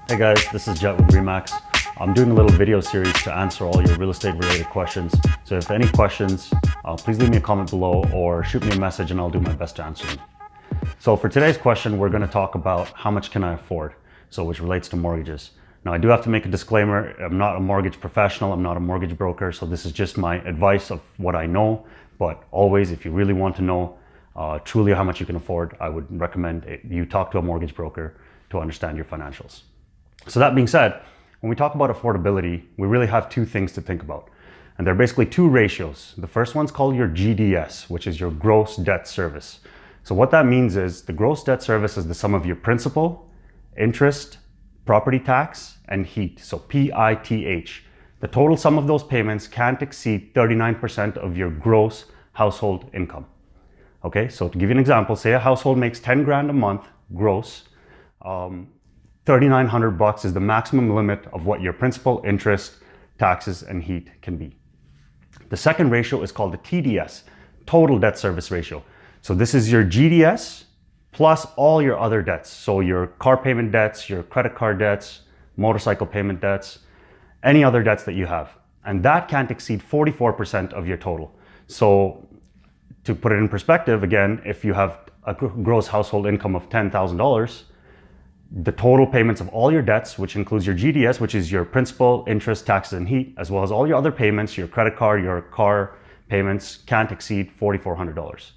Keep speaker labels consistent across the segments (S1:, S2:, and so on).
S1: Hey guys, this is Jett with Remax. I'm doing a little video series to answer all your real estate related questions. So if any questions, please leave me a comment below or shoot me a message and I'll do my best to answer them. So for today's question, we're going to talk about how much can I afford, so which relates to mortgages. Now I do have to make a disclaimer, I'm not a mortgage professional, I'm not a mortgage broker, so this is just my advice of what I know. But always, if you really want to know truly how much you can afford, I would recommend you talk to a mortgage broker to understand your financials. So that being said, when we talk about affordability, we really have two things to think about. And they're basically two ratios. The first one's called your GDS, which is your gross debt service. So what that means is the gross debt service is the sum of your principal, interest, property tax, and heat. So PITH. The total sum of those payments can't exceed 39% of your gross household income. Okay, so to give you an example, say a household makes 10 grand a month gross. $3,900 is the maximum limit of what your principal, interest, taxes, and heat can be. The second ratio is called the TDS, total debt service ratio. So this is your GDS plus all your other debts. So your car payment debts, your credit card debts, motorcycle payment debts, any other debts that you have. And that can't exceed 44% of your total. So to put it in perspective, again, if you have a gross household income of $10,000, the total payments of all your debts, which includes your GDS, which is your principal, interest, taxes, and heat, as well as all your other payments, your credit card, your car payments, can't exceed $4,400.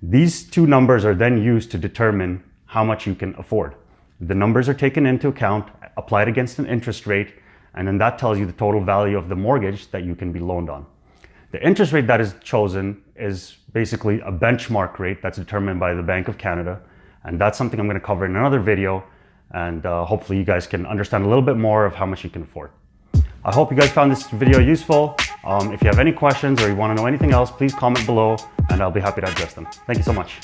S1: These two numbers are then used to determine how much you can afford. The numbers are taken into account, applied against an interest rate, and then that tells you the total value of the mortgage that you can be loaned on. The interest rate that is chosen is basically a benchmark rate that's determined by the Bank of Canada. And that's something I'm going to cover in another video, and hopefully you guys can understand a little bit more of how much you can afford. I hope you guys found this video useful. If you have any questions or you want to know anything else, please comment below and I'll be happy to address them. Thank you so much.